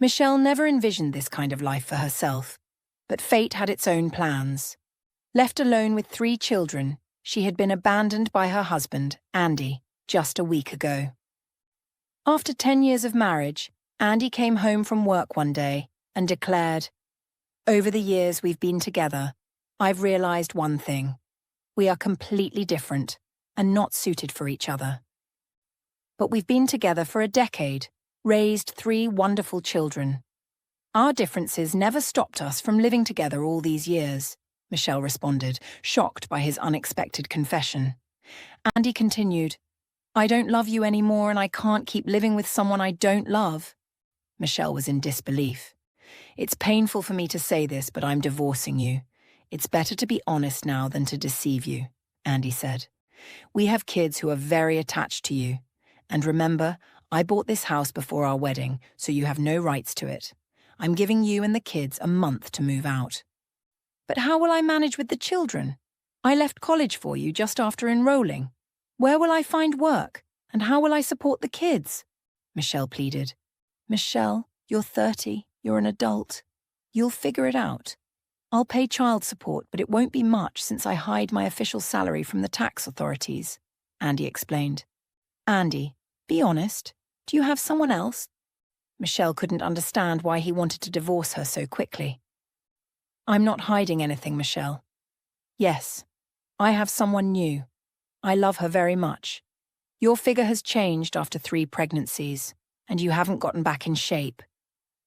Michelle never envisioned this kind of life for herself, but fate had its own plans. Left alone with 3 children, she had been abandoned by her husband, Andy, just a week ago. After 10 years of marriage, Andy came home from work one day and declared, "Over the years we've been together, I've realized one thing. We are completely different and not suited for each other. But we've been together for a decade, raised 3 wonderful children. Our differences never stopped us from living together all these years," Michelle responded, shocked by his unexpected confession. Andy continued, "I don't love you anymore and I can't keep living with someone I don't love." Michelle was in disbelief. "It's painful for me to say this, but I'm divorcing you. It's better to be honest now than to deceive you," Andy said. "We have kids who are very attached to you. And remember, I bought this house before our wedding, so you have no rights to it. I'm giving you and the kids a month to move out." "But how will I manage with the children? I left college for you just after enrolling. Where will I find work? And how will I support the kids?" Michelle pleaded. "Michelle, you're 30, you're an adult. You'll figure it out. I'll pay child support, but it won't be much since I hide my official salary from the tax authorities," Andy explained. "Andy, be honest. Do you have someone else?" Michelle couldn't understand why he wanted to divorce her so quickly. "I'm not hiding anything, Michelle. Yes, I have someone new. I love her very much. Your figure has changed after 3 pregnancies, and you haven't gotten back in shape.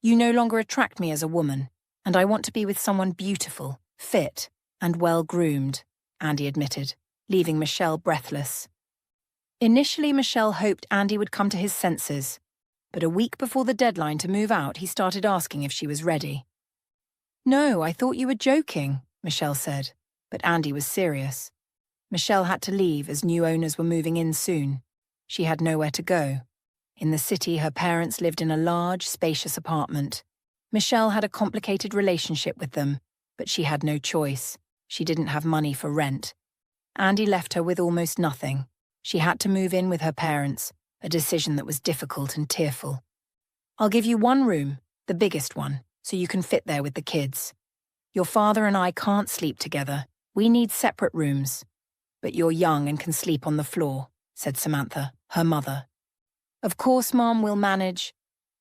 You no longer attract me as a woman, and I want to be with someone beautiful, fit, and well-groomed," Andy admitted, leaving Michelle breathless. Initially, Michelle hoped Andy would come to his senses, but a week before the deadline to move out, he started asking if she was ready. "No, I thought you were joking," Michelle said, but Andy was serious. Michelle had to leave as new owners were moving in soon. She had nowhere to go. In the city, her parents lived in a large, spacious apartment. Michelle had a complicated relationship with them, but she had no choice. She didn't have money for rent. Andy left her with almost nothing. She had to move in with her parents, a decision that was difficult and tearful. "I'll give you 1 room, the biggest one, so you can fit there with the kids. Your father and I can't sleep together. We need separate rooms. But you're young and can sleep on the floor," said Samantha, her mother. "Of course, Mom, we'll manage.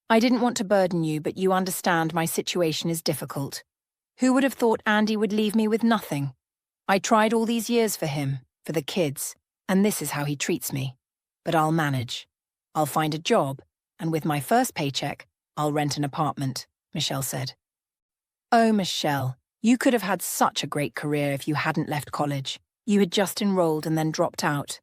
I didn't want to burden you, but you understand my situation is difficult. Who would have thought Andy would leave me with nothing? I tried all these years for him, for the kids, and this is how he treats me. But I'll manage. I'll find a job, and with my first paycheck, I'll rent an apartment," Michelle said. "Oh, Michelle, you could have had such a great career if you hadn't left college. You had just enrolled and then dropped out.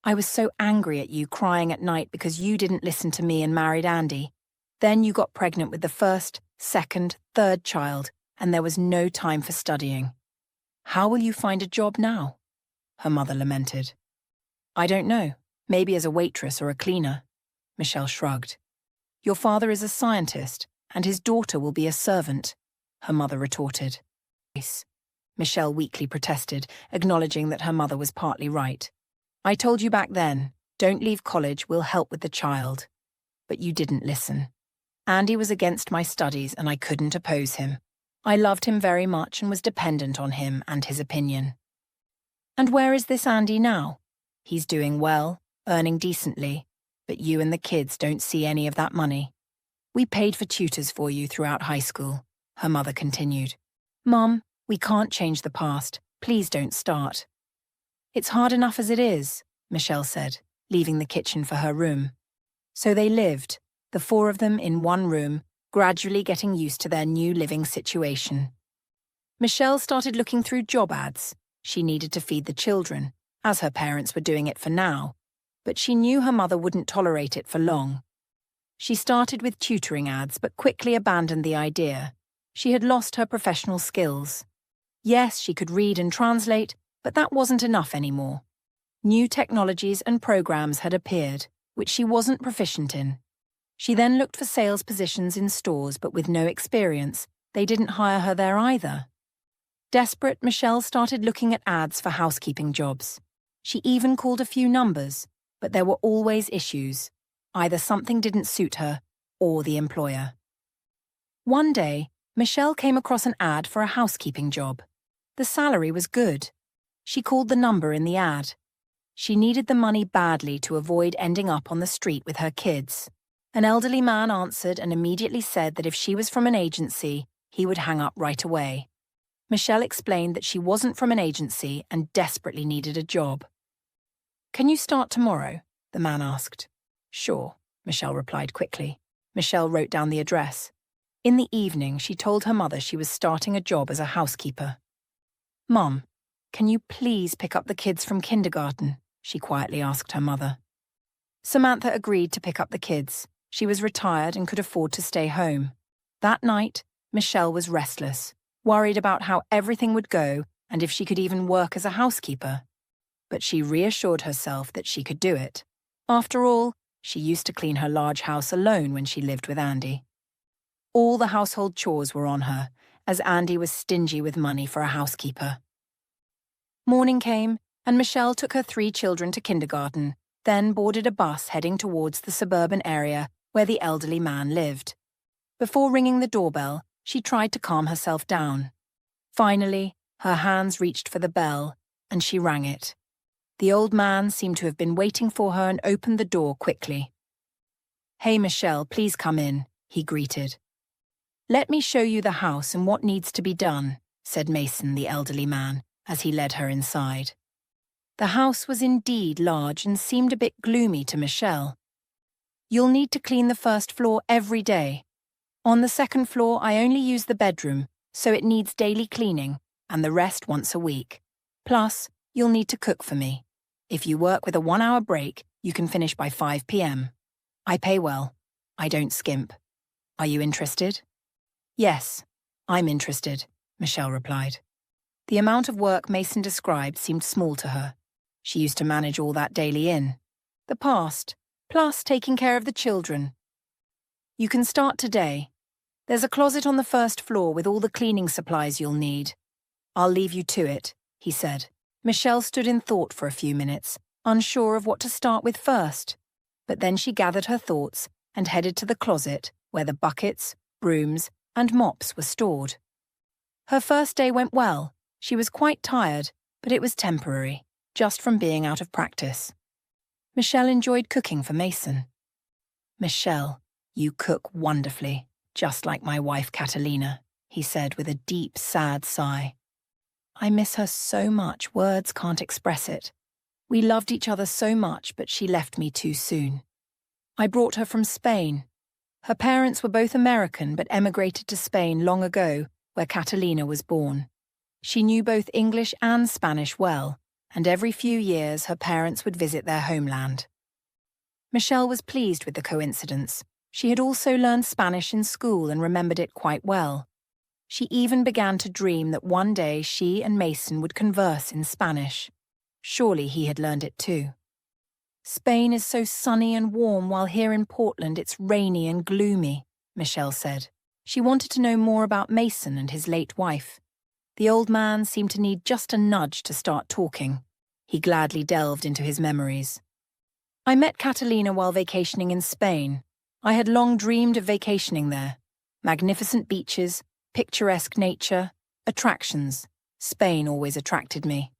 I was so angry at you crying at night because you didn't listen to me and married Andy. Then you got pregnant with the 1st, 2nd, 3rd child, and there was no time for studying. How will you find a job now?" her mother lamented. "I don't know. Maybe as a waitress or a cleaner," Michelle shrugged. "Your father is a scientist, and his daughter will be a servant," her mother retorted. Michelle weakly protested, acknowledging that her mother was partly right. "I told you back then, don't leave college, we'll help with the child. But you didn't listen. Andy was against my studies and I couldn't oppose him. I loved him very much and was dependent on him and his opinion." "And where is this Andy now?" "He's doing well, earning decently, but you and the kids don't see any of that money. We paid for tutors for you throughout high school," her mother continued. "Mom, we can't change the past. Please don't start." "It's hard enough as it is," Michelle said, leaving the kitchen for her room. So they lived, the 4 of them in 1 room, gradually getting used to their new living situation. Michelle started looking through job ads. She needed to feed the children, as her parents were doing it for now, but she knew her mother wouldn't tolerate it for long. She started with tutoring ads but quickly abandoned the idea. She had lost her professional skills. Yes, she could read and translate, but that wasn't enough anymore. New technologies and programs had appeared, which she wasn't proficient in. She then looked for sales positions in stores, but with no experience, they didn't hire her there either. Desperate, Michelle started looking at ads for housekeeping jobs. She even called a few numbers, but there were always issues. Either something didn't suit her, or the employer. One day, Michelle came across an ad for a housekeeping job. The salary was good. She called the number in the ad. She needed the money badly to avoid ending up on the street with her kids. An elderly man answered and immediately said that if she was from an agency, he would hang up right away. Michelle explained that she wasn't from an agency and desperately needed a job. "Can you start tomorrow?" the man asked. "Sure," Michelle replied quickly. Michelle wrote down the address. In the evening, she told her mother she was starting a job as a housekeeper. "Mum, can you please pick up the kids from kindergarten?" she quietly asked her mother. Samantha agreed to pick up the kids. She was retired and could afford to stay home. That night, Michelle was restless, worried about how everything would go and if she could even work as a housekeeper. But she reassured herself that she could do it. After all, she used to clean her large house alone when she lived with Andy. All the household chores were on her, as Andy was stingy with money for a housekeeper. Morning came, and Michelle took her 3 children to kindergarten, then boarded a bus heading towards the suburban area where the elderly man lived. Before ringing the doorbell, she tried to calm herself down. Finally, her hands reached for the bell, and she rang it. The old man seemed to have been waiting for her and opened the door quickly. "Hey, Michelle, please come in," he greeted. "Let me show you the house and what needs to be done," said Mason, the elderly man, as he led her inside. The house was indeed large and seemed a bit gloomy to Michelle. "You'll need to clean the first floor every day. On the second floor, I only use the bedroom, so it needs daily cleaning, and the rest once a week. Plus, you'll need to cook for me. If you work with a 1-hour break, you can finish by 5 p.m. I pay well. I don't skimp. Are you interested?" "Yes, I'm interested," Michelle replied. The amount of work Mason described seemed small to her. She used to manage all that daily in. The past, plus taking care of the children. "You can start today. There's a closet on the first floor with all the cleaning supplies you'll need. I'll leave you to it," he said. Michelle stood in thought for a few minutes, unsure of what to start with first. But then she gathered her thoughts and headed to the closet where the buckets, brooms, and mops were stored. Her first day went well. She was quite tired, but it was temporary, just from being out of practice. Michelle enjoyed cooking for Mason. "Michelle, you cook wonderfully, just like my wife Catalina," he said with a deep, sad sigh. "I miss her so much, words can't express it. We loved each other so much, but she left me too soon. I brought her from Spain. Her parents were both American but emigrated to Spain long ago, where Catalina was born. She knew both English and Spanish well, and every few years her parents would visit their homeland." Michelle was pleased with the coincidence. She had also learned Spanish in school and remembered it quite well. She even began to dream that one day she and Mason would converse in Spanish. Surely he had learned it too. "Spain is so sunny and warm, while here in Portland it's rainy and gloomy," Michelle said. She wanted to know more about Mason and his late wife. The old man seemed to need just a nudge to start talking. He gladly delved into his memories. "I met Catalina while vacationing in Spain. I had long dreamed of vacationing there. Magnificent beaches, picturesque nature, attractions. Spain always attracted me.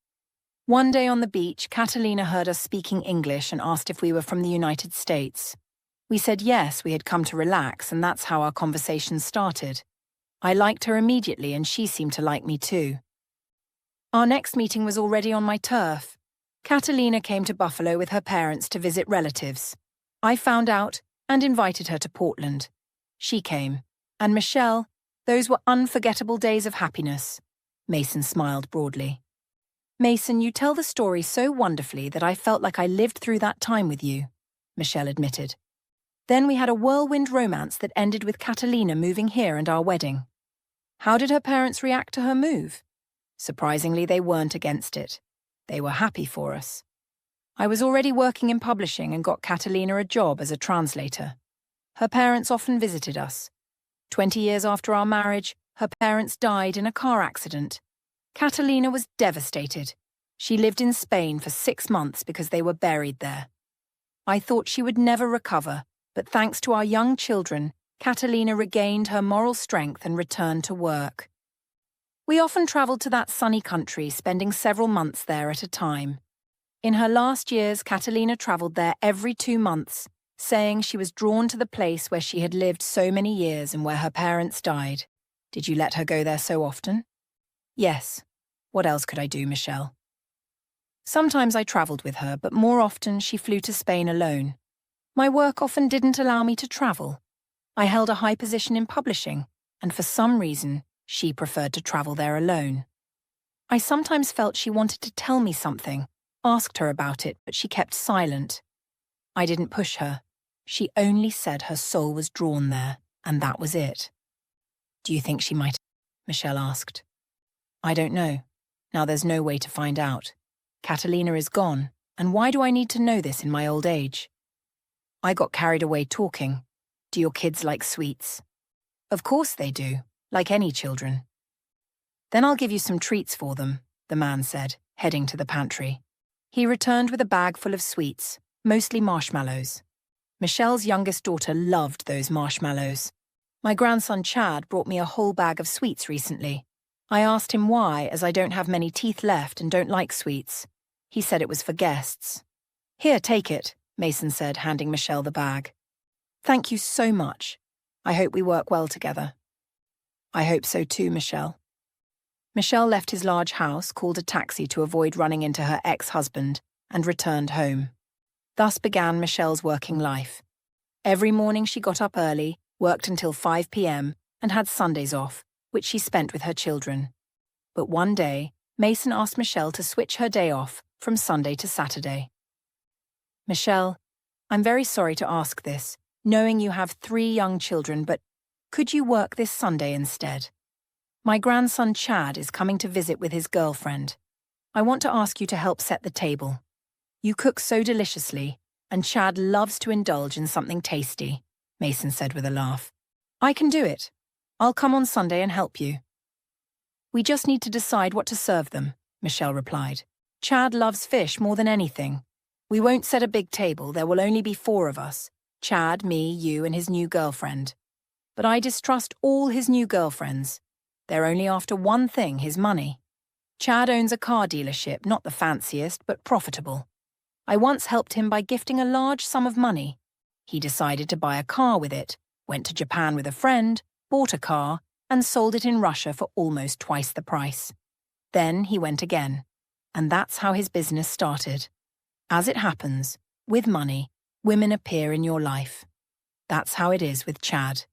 One day on the beach, Catalina heard us speaking English and asked if we were from the United States. We said yes, we had come to relax, and that's how our conversation started. I liked her immediately, and she seemed to like me too. Our next meeting was already on my turf. Catalina came to Buffalo with her parents to visit relatives. I found out and invited her to Portland. She came. And Michelle, those were unforgettable days of happiness." Mason smiled broadly. "Mason, you tell the story so wonderfully that I felt like I lived through that time with you," Michelle admitted. "Then we had a whirlwind romance that ended with Catalina moving here and our wedding. How did her parents react to her move? Surprisingly, they weren't against it. They were happy for us. I was already working in publishing and got Catalina a job as a translator. Her parents often visited us. 20 years after our marriage, her parents died in a car accident. Catalina was devastated. She lived in Spain for 6 months because they were buried there. I thought she would never recover, but thanks to our young children, Catalina regained her moral strength and returned to work. We often travelled to that sunny country, spending several months there at a time. In her last years, Catalina travelled there every 2 months, saying she was drawn to the place where she had lived so many years and where her parents died. Did you let her go there so often? Yes. What else could I do, Michelle? Sometimes I travelled with her, but more often she flew to Spain alone. My work often didn't allow me to travel. I held a high position in publishing, and for some reason, she preferred to travel there alone. I sometimes felt she wanted to tell me something, asked her about it, but she kept silent. I didn't push her. She only said her soul was drawn there, and that was it. Do you think she might? Michelle asked. I don't know. Now there's no way to find out. Catalina is gone, and why do I need to know this in my old age? I got carried away talking. Do your kids like sweets? Of course they do, like any children. Then I'll give you some treats for them, the man said, heading to the pantry. He returned with a bag full of sweets, mostly marshmallows. Michelle's youngest daughter loved those marshmallows. My grandson Chad brought me a whole bag of sweets recently. I asked him why, as I don't have many teeth left and don't like sweets. He said it was for guests. Here, take it, Mason said, handing Michelle the bag. Thank you so much. I hope we work well together. I hope so too, Michelle. Michelle left his large house, called a taxi to avoid running into her ex-husband, and returned home. Thus began Michelle's working life. Every morning she got up early, worked until 5 p.m, and had Sundays off, which she spent with her children. But one day, Mason asked Michelle to switch her day off from Sunday to Saturday. Michelle, I'm very sorry to ask this, knowing you have 3 young children, but could you work this Sunday instead? My grandson Chad is coming to visit with his girlfriend. I want to ask you to help set the table. You cook so deliciously, and Chad loves to indulge in something tasty, Mason said with a laugh. I can do it. I'll come on Sunday and help you. We just need to decide what to serve them, Michelle replied. Chad loves fish more than anything. We won't set a big table, there will only be 4 of us. Chad, me, you, and his new girlfriend. But I distrust all his new girlfriends. They're only after one thing, his money. Chad owns a car dealership, not the fanciest, but profitable. I once helped him by gifting a large sum of money. He decided to buy a car with it, went to Japan with a friend, bought a car, and sold it in Russia for almost twice the price. Then he went again. And that's how his business started. As it happens, with money, women appear in your life. That's how it is with Chad.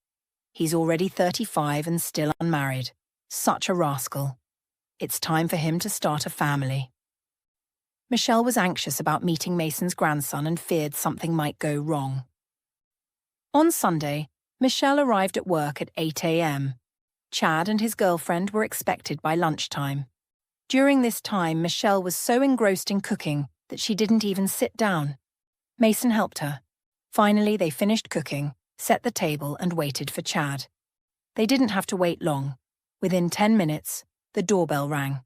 He's already 35 and still unmarried. Such a rascal. It's time for him to start a family. Michelle was anxious about meeting Mason's grandson and feared something might go wrong. On Sunday, Michelle arrived at work at 8 a.m. Chad and his girlfriend were expected by lunchtime. During this time, Michelle was so engrossed in cooking that she didn't even sit down. Mason helped her. Finally, they finished cooking, set the table, and waited for Chad. They didn't have to wait long. Within 10 minutes, the doorbell rang.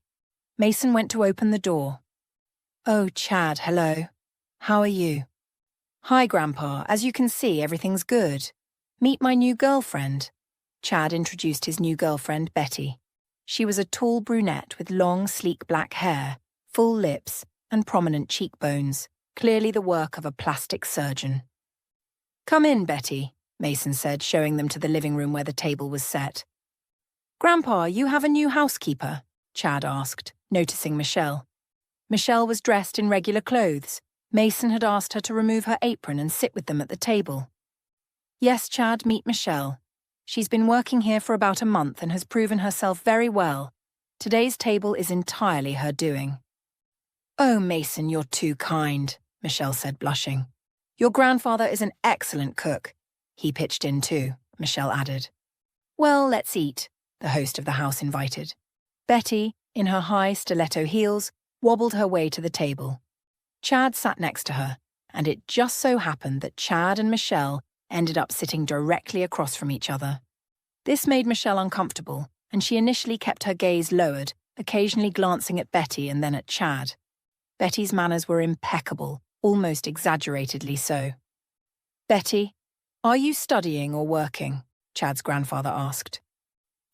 Mason went to open the door. Oh, Chad, hello. How are you? Hi, Grandpa. As you can see, everything's good. Meet my new girlfriend. Chad introduced his new girlfriend, Betty. She was a tall brunette with long, sleek black hair, full lips, and prominent cheekbones, clearly the work of a plastic surgeon. Come in, Betty, Mason said, showing them to the living room where the table was set. Grandpa, you have a new housekeeper? Chad asked, noticing Michelle. Michelle was dressed in regular clothes. Mason had asked her to remove her apron and sit with them at the table. Yes, Chad, meet Michelle. She's been working here for about a month and has proven herself very well. Today's table is entirely her doing. Oh, Mason, you're too kind, Michelle said, blushing. Your grandfather is an excellent cook. He pitched in too, Michelle added. Well, let's eat, the host of the house invited. Betty, in her high stiletto heels, wobbled her way to the table. Chad sat next to her, and it just so happened that Chad and Michelle ended up sitting directly across from each other. This made Michelle uncomfortable, and she initially kept her gaze lowered, occasionally glancing at Betty and then at Chad. Betty's manners were impeccable, almost exaggeratedly so. Betty, are you studying or working? Chad's grandfather asked.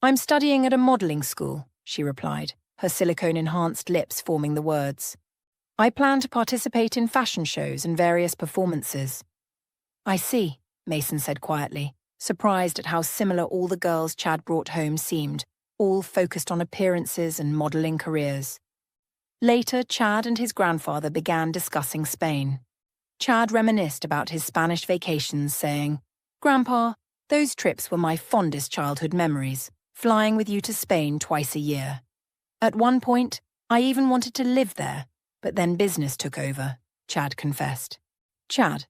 I'm studying at a modelling school, she replied, her silicone-enhanced lips forming the words. I plan to participate in fashion shows and various performances. I see, Mason said quietly, surprised at how similar all the girls Chad brought home seemed, all focused on appearances and modelling careers. Later, Chad and his grandfather began discussing Spain. Chad reminisced about his Spanish vacations, saying, Grandpa, those trips were my fondest childhood memories, flying with you to Spain twice a year. At one point, I even wanted to live there, but then business took over, Chad confessed. Chad,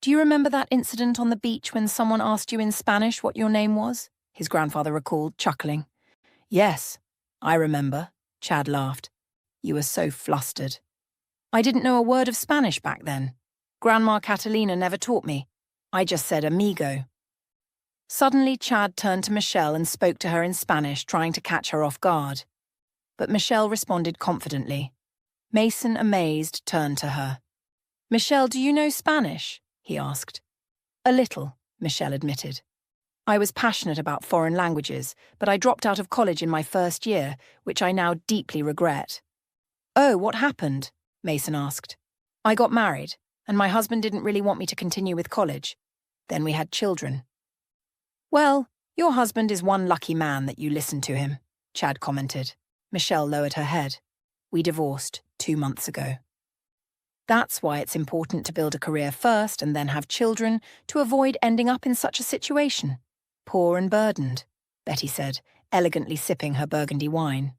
do you remember that incident on the beach when someone asked you in Spanish what your name was? His grandfather recalled, chuckling. Yes, I remember, Chad laughed. You were so flustered. I didn't know a word of Spanish back then. Grandma Catalina never taught me. I just said amigo. Suddenly, Chad turned to Michelle and spoke to her in Spanish, trying to catch her off guard. But Michelle responded confidently. Mason, amazed, turned to her. Michelle, do you know Spanish? He asked. A little, Michelle admitted. I was passionate about foreign languages, but I dropped out of college in my first year, which I now deeply regret. Oh, what happened? Mason asked. I got married, and my husband didn't really want me to continue with college. Then we had children. Well, your husband is one lucky man that you listened to him, Chad commented. Michelle lowered her head. We divorced 2 months ago. That's why it's important to build a career first and then have children to avoid ending up in such a situation. Poor and burdened, Betty said, elegantly sipping her burgundy wine.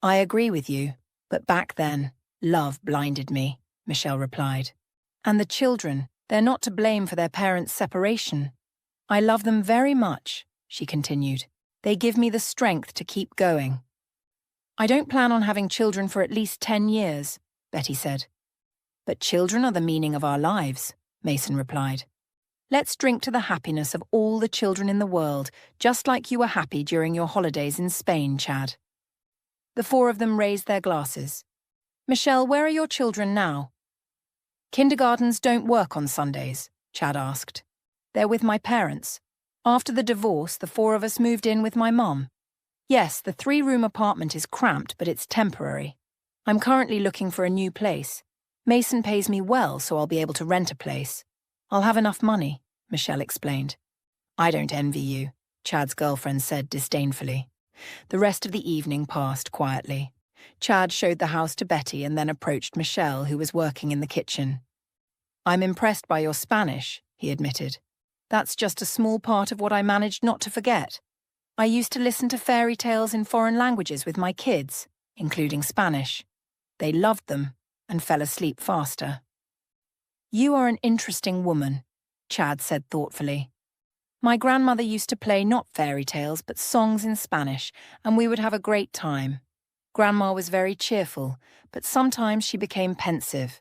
I agree with you, but back then, love blinded me, Michelle replied. And the children, they're not to blame for their parents' separation. I love them very much, she continued. They give me the strength to keep going. I don't plan on having children for at least 10 years, Betty said. But children are the meaning of our lives, Mason replied. Let's drink to the happiness of all the children in the world, just like you were happy during your holidays in Spain, Chad. The four of them raised their glasses. Michelle, where are your children now? Kindergartens don't work on Sundays, Chad asked. They're with my parents. After the divorce, the four of us moved in with my mum. Yes, the 3-room apartment is cramped, but it's temporary. I'm currently looking for a new place. Mason pays me well, so I'll be able to rent a place. I'll have enough money, Michelle explained. I don't envy you, Chad's girlfriend said disdainfully. The rest of the evening passed quietly. Chad showed the house to Betty and then approached Michelle, who was working in the kitchen. I'm impressed by your Spanish, he admitted. That's just a small part of what I managed not to forget. I used to listen to fairy tales in foreign languages with my kids, including Spanish. They loved them and fell asleep faster. You are an interesting woman, Chad said thoughtfully. My grandmother used to play not fairy tales but songs in Spanish, and we would have a great time. Grandma was very cheerful, but sometimes she became pensive.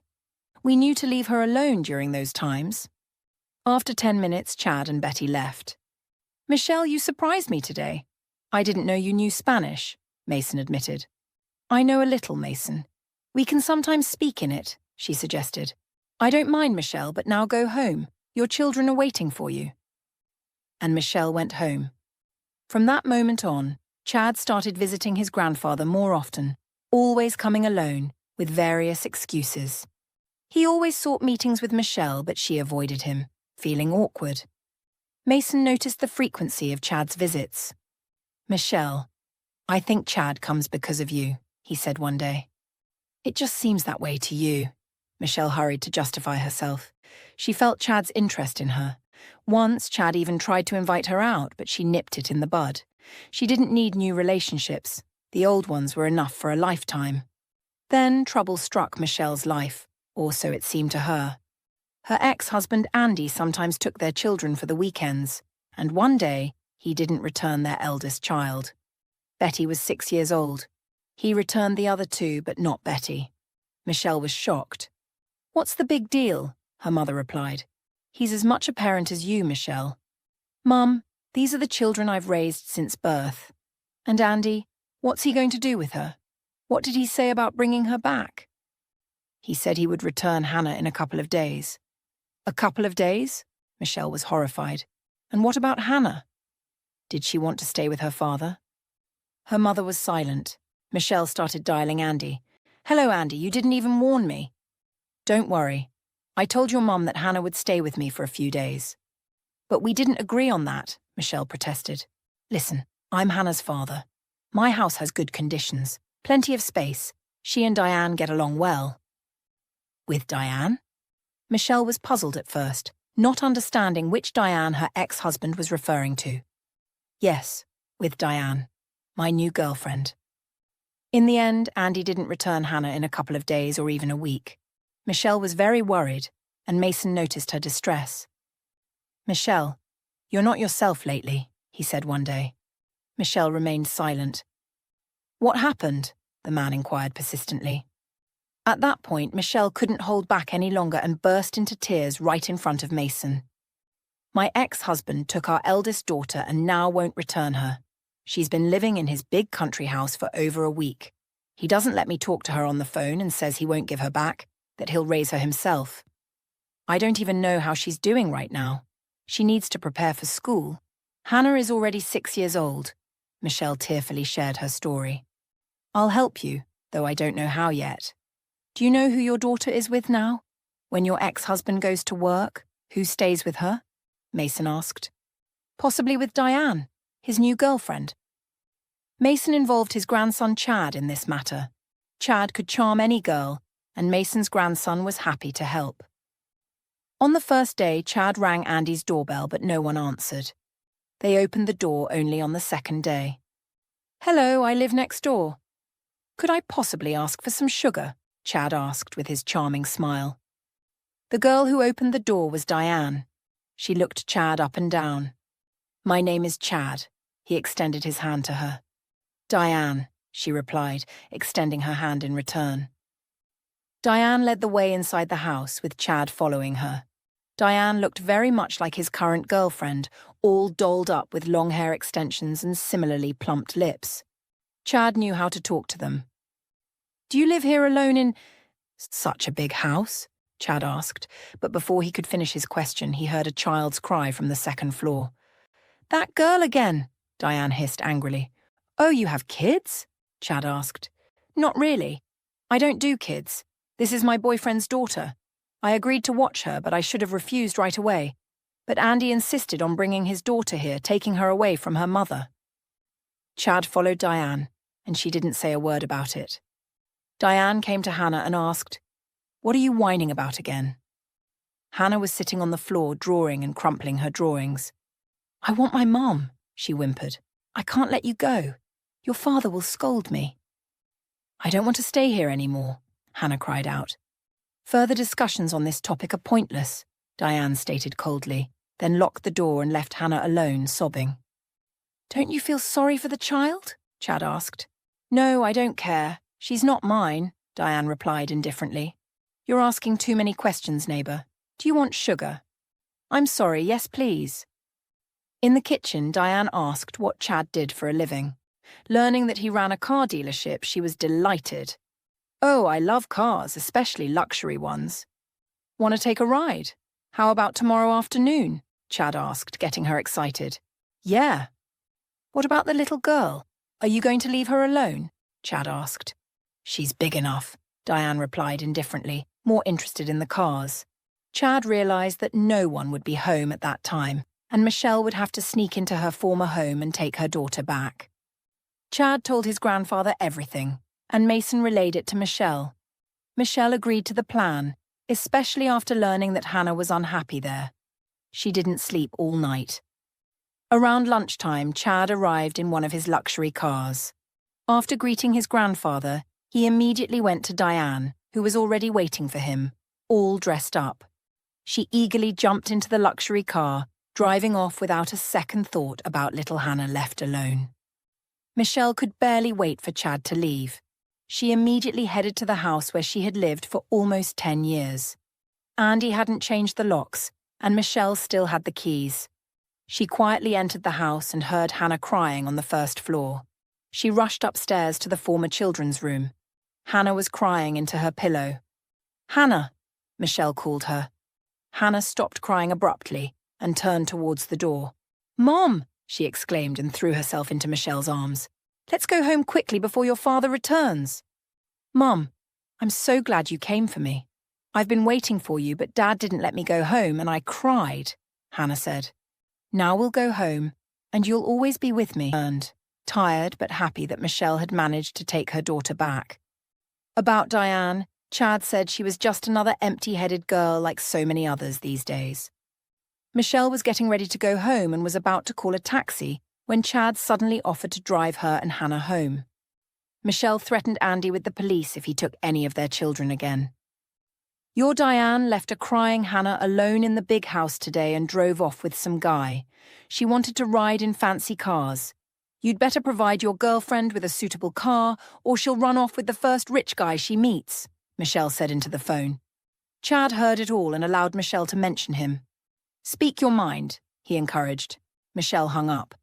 We knew to leave her alone during those times. After 10 minutes, Chad and Betty left. Michelle, you surprised me today. I didn't know you knew Spanish, Mason admitted. I know a little, Mason. We can sometimes speak in it, she suggested. I don't mind, Michelle, but now go home. Your children are waiting for you. And Michelle went home. From that moment on, Chad started visiting his grandfather more often, always coming alone, with various excuses. He always sought meetings with Michelle, but she avoided him, feeling awkward. Mason noticed the frequency of Chad's visits. Michelle, I think Chad comes because of you, he said one day. It just seems that way to you. Michelle hurried to justify herself. She felt Chad's interest in her. Once, Chad even tried to invite her out, but she nipped it in the bud. She didn't need new relationships. The old ones were enough for a lifetime. Then trouble struck Michelle's life, or so it seemed to her. Her ex-husband Andy sometimes took their children for the weekends, and one day he didn't return their eldest child. Betty was 6 years old. He returned the other 2, but not Betty. Michelle was shocked. What's the big deal? Her mother replied. He's as much a parent as you, Michelle. Mum, these are the children I've raised since birth. And Andy, what's he going to do with her? What did he say about bringing her back? He said he would return Hannah in a couple of days. A couple of days? Michelle was horrified. And what about Hannah? Did she want to stay with her father? Her mother was silent. Michelle started dialing Andy. "Hello, Andy, you didn't even warn me." "Don't worry. I told your mum that Hannah would stay with me for a few days." "But we didn't agree on that," Michelle protested. "Listen, I'm Hannah's father. My house has good conditions, plenty of space. She and Diane get along well." "With Diane?" Michelle was puzzled at first, not understanding which Diane her ex-husband was referring to. "Yes, with Diane, my new girlfriend." In the end, Andy didn't return Hannah in a couple of days or even a week. Michelle was very worried, and Mason noticed her distress. "Michelle, you're not yourself lately," he said one day. Michelle remained silent. "What happened?" the man inquired persistently. At that point, Michelle couldn't hold back any longer and burst into tears right in front of Mason. "My ex-husband took our eldest daughter and now won't return her. She's been living in his big country house for over a week. He doesn't let me talk to her on the phone and says he won't give her back, that he'll raise her himself. I don't even know how she's doing right now. She needs to prepare for school. Hannah is already 6 years old." Michelle tearfully shared her story. "I'll help you, though I don't know how yet. Do you know who your daughter is with now? When your ex-husband goes to work, who stays with her?" Mason asked. "Possibly with Diane, his new girlfriend." Mason involved his grandson Chad in this matter. Chad could charm any girl, and Mason's grandson was happy to help. On the first day, Chad rang Andy's doorbell, but no one answered. They opened the door only on the second day. "Hello, I live next door." "Could I possibly ask for some sugar?" Chad asked with his charming smile. The girl who opened the door was Diane. She looked Chad up and down. "My name is Chad." He extended his hand to her. "Diane," she replied, extending her hand in return. Diane led the way inside the house, with Chad following her. Diane looked very much like his current girlfriend, all dolled up with long hair extensions and similarly plumped lips. Chad knew how to talk to them. "Do you live here alone in such a big house?" Chad asked, but before he could finish his question, he heard a child's cry from the second floor. "That girl again," Diane hissed angrily. "Oh, you have kids?" Chad asked. "Not really. I don't do kids. This is my boyfriend's daughter. I agreed to watch her, but I should have refused right away. But Andy insisted on bringing his daughter here, taking her away from her mother." Chad followed Diane, and she didn't say a word about it. Diane came to Hannah and asked, "What are you whining about again?" Hannah was sitting on the floor, drawing and crumpling her drawings. "I want my mom," she whimpered. "I can't let you go. Your father will scold me." "I don't want to stay here anymore," Hannah cried out. "Further discussions on this topic are pointless," Diane stated coldly, then locked the door and left Hannah alone, sobbing. "Don't you feel sorry for the child?" Chad asked. "No, I don't care. She's not mine," Diane replied indifferently. "You're asking too many questions, neighbour. Do you want sugar?" "I'm sorry, yes please." In the kitchen, Diane asked what Chad did for a living. Learning that he ran a car dealership, she was delighted. "Oh, I love cars, especially luxury ones." "Want to take a ride? How about tomorrow afternoon?" Chad asked, getting her excited. "Yeah." "What about the little girl? Are you going to leave her alone?" Chad asked. "She's big enough," Diane replied indifferently, more interested in the cars. Chad realized that no one would be home at that time, and Michelle would have to sneak into her former home and take her daughter back. Chad told his grandfather everything, and Mason relayed it to Michelle. Michelle agreed to the plan, especially after learning that Hannah was unhappy there. She didn't sleep all night. Around lunchtime, Chad arrived in one of his luxury cars. After greeting his grandfather, he immediately went to Diane, who was already waiting for him, all dressed up. She eagerly jumped into the luxury car, driving off without a second thought about little Hannah left alone. Michelle could barely wait for Chad to leave. She immediately headed to the house where she had lived for almost 10 years. Andy hadn't changed the locks, and Michelle still had the keys. She quietly entered the house and heard Hannah crying on the first floor. She rushed upstairs to the former children's room. Hannah was crying into her pillow. "Hannah," Michelle called her. Hannah stopped crying abruptly and turned towards the door. "Mom," she exclaimed and threw herself into Michelle's arms. "Let's go home quickly before your father returns." "Mum, I'm so glad you came for me. I've been waiting for you, but Dad didn't let me go home and I cried," Hannah said. "Now we'll go home, and you'll always be with me," tired but happy that Michelle had managed to take her daughter back. About Diane, Chad said she was just another empty-headed girl like so many others these days. Michelle was getting ready to go home and was about to call a taxi when Chad suddenly offered to drive her and Hannah home. Michelle threatened Andy with the police if he took any of their children again. "Your Diane left a crying Hannah alone in the big house today and drove off with some guy. She wanted to ride in fancy cars. You'd better provide your girlfriend with a suitable car, or she'll run off with the first rich guy she meets," Michelle said into the phone. Chad heard it all and allowed Michelle to mention him. "Speak your mind," he encouraged. Michelle hung up.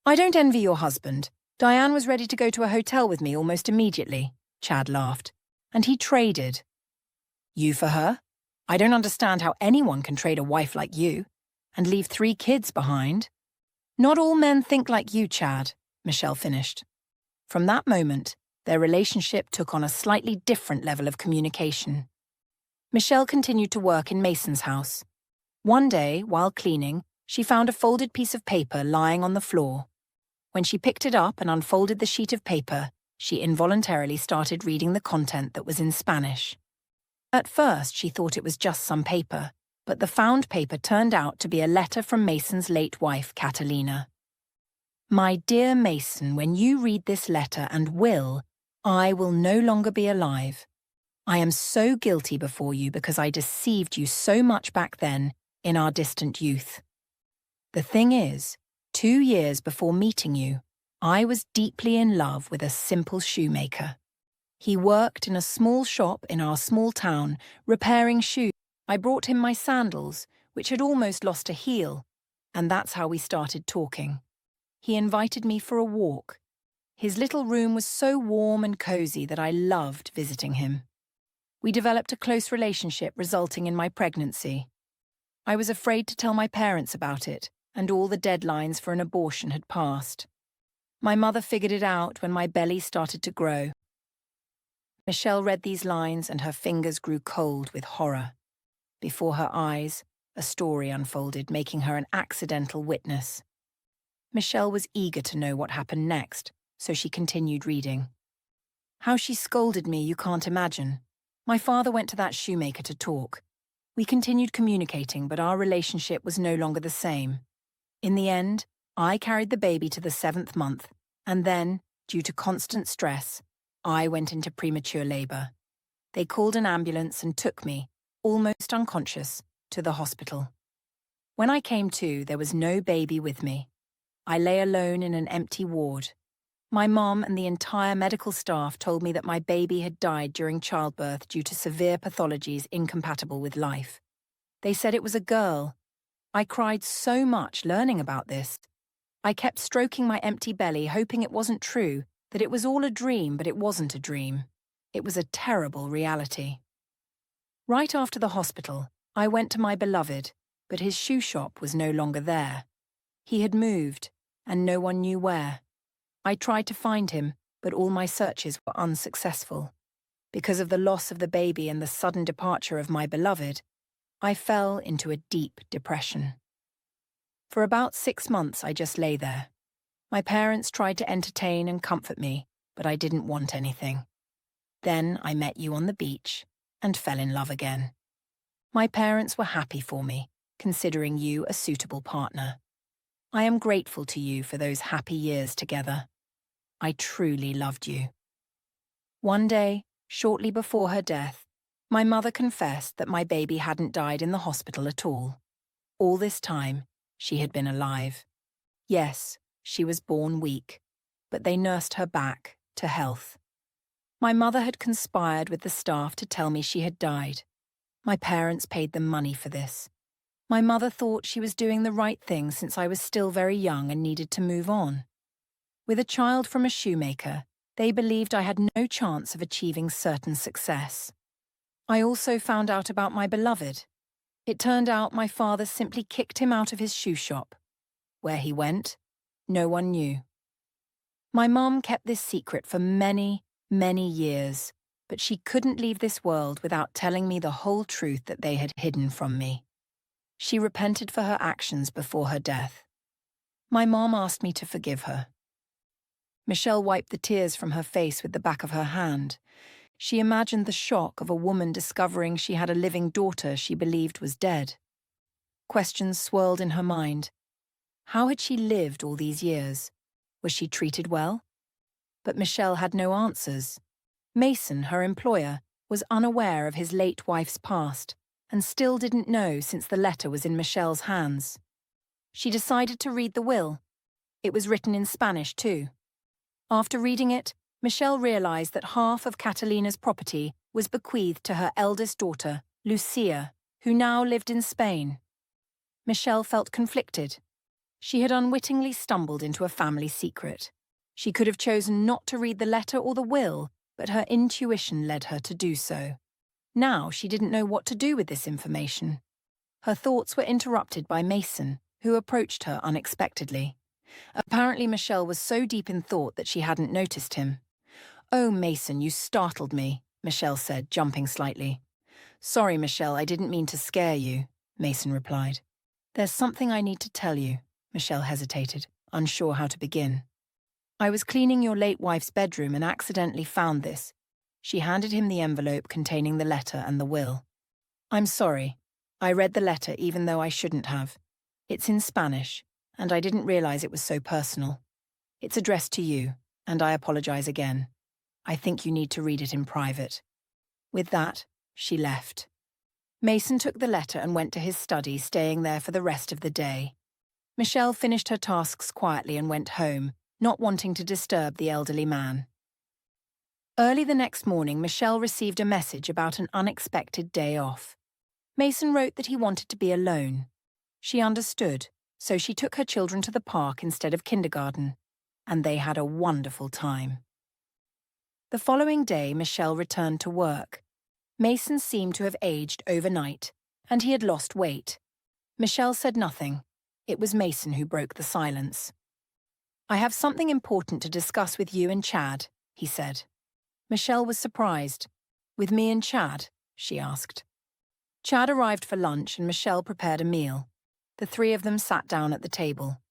"I don't envy your husband. Diane was ready to go to a hotel with me almost immediately," Chad laughed. "And he traded." "You for her? I don't understand how anyone can trade a wife like you and leave 3 kids behind." "Not all men think like you, Chad," Michelle finished. From that moment, their relationship took on a slightly different level of communication. Michelle continued to work in Mason's house. One day, while cleaning, she found a folded piece of paper lying on the floor. When she picked it up and unfolded the sheet of paper, she involuntarily started reading the content that was in Spanish. At first, she thought it was just some paper, but the found paper turned out to be a letter from Mason's late wife, Catalina. "My dear Mason, when you read this letter and will, I will no longer be alive. I am so guilty before you because I deceived you so much back then in our distant youth. The thing is, 2 years before meeting you, I was deeply in love with a simple shoemaker. He worked in a small shop in our small town, repairing shoes. I brought him my sandals, which had almost lost a heel, and that's how we started talking. He invited me for a walk. His little room was so warm and cozy that I loved visiting him. We developed a close relationship, resulting in my pregnancy. I was afraid to tell my parents about it, and all the deadlines for an abortion had passed. My mother figured it out when my belly started to grow." Michelle read these lines and her fingers grew cold with horror. Before her eyes, a story unfolded, making her an accidental witness. Michelle was eager to know what happened next, so she continued reading. "How she scolded me, you can't imagine. My father went to that shoemaker to talk. We continued communicating, but our relationship was no longer the same. In the end, I carried the baby to the 7th month, and then, due to constant stress, I went into premature labor. They called an ambulance and took me, almost unconscious, to the hospital. When I came to, there was no baby with me. I lay alone in an empty ward. My mom and the entire medical staff told me that my baby had died during childbirth due to severe pathologies incompatible with life. They said it was a girl. I cried so much learning about this. I kept stroking my empty belly, hoping it wasn't true, that it was all a dream, but it wasn't a dream. It was a terrible reality. Right after the hospital, I went to my beloved, but his shoe shop was no longer there. He had moved, and no one knew where. I tried to find him, but all my searches were unsuccessful. Because of the loss of the baby and the sudden departure of my beloved, I fell into a deep depression. For about 6 months, I just lay there. My parents tried to entertain and comfort me, but I didn't want anything. Then I met you on the beach and fell in love again. My parents were happy for me, considering you a suitable partner. I am grateful to you for those happy years together. I truly loved you." One day, shortly before her death, my mother confessed that my baby hadn't died in the hospital at all. All this time, she had been alive. Yes, she was born weak, but they nursed her back to health. My mother had conspired with the staff to tell me she had died. My parents paid them money for this. My mother thought she was doing the right thing since I was still very young and needed to move on. With a child from a shoemaker, they believed I had no chance of achieving certain success. I also found out about my beloved. It turned out my father simply kicked him out of his shoe shop. Where he went, no one knew. My mom kept this secret for many, many years, but she couldn't leave this world without telling me the whole truth that they had hidden from me. She repented for her actions before her death. My mom asked me to forgive her. Michelle wiped the tears from her face with the back of her hand. She imagined the shock of a woman discovering she had a living daughter she believed was dead. Questions swirled in her mind. How had she lived all these years? Was she treated well? But Michelle had no answers. Mason, her employer, was unaware of his late wife's past and still didn't know since the letter was in Michelle's hands. She decided to read the will. It was written in Spanish too. After reading it, Michelle realized that half of Catalina's property was bequeathed to her eldest daughter, Lucia, who now lived in Spain. Michelle felt conflicted. She had unwittingly stumbled into a family secret. She could have chosen not to read the letter or the will, but her intuition led her to do so. Now she didn't know what to do with this information. Her thoughts were interrupted by Mason, who approached her unexpectedly. Apparently Michelle was so deep in thought that she hadn't noticed him. "Oh, Mason, you startled me," Michelle said, jumping slightly. "Sorry, Michelle, I didn't mean to scare you," Mason replied. "There's something I need to tell you," Michelle hesitated, unsure how to begin. "I was cleaning your late wife's bedroom and accidentally found this." She handed him the envelope containing the letter and the will. "I'm sorry. I read the letter even though I shouldn't have. It's in Spanish, and I didn't realize it was so personal. It's addressed to you, and I apologize again. I think you need to read it in private." With that, she left. Mason took the letter and went to his study, staying there for the rest of the day. Michelle finished her tasks quietly and went home, not wanting to disturb the elderly man. Early the next morning, Michelle received a message about an unexpected day off. Mason wrote that he wanted to be alone. She understood, so she took her children to the park instead of kindergarten, and they had a wonderful time. The following day, Michelle returned to work. Mason seemed to have aged overnight, and he had lost weight. Michelle said nothing. It was Mason who broke the silence. "I have something important to discuss with you and Chad," he said. Michelle was surprised. "With me and Chad?" she asked. Chad arrived for lunch and Michelle prepared a meal. The three of them sat down at the table.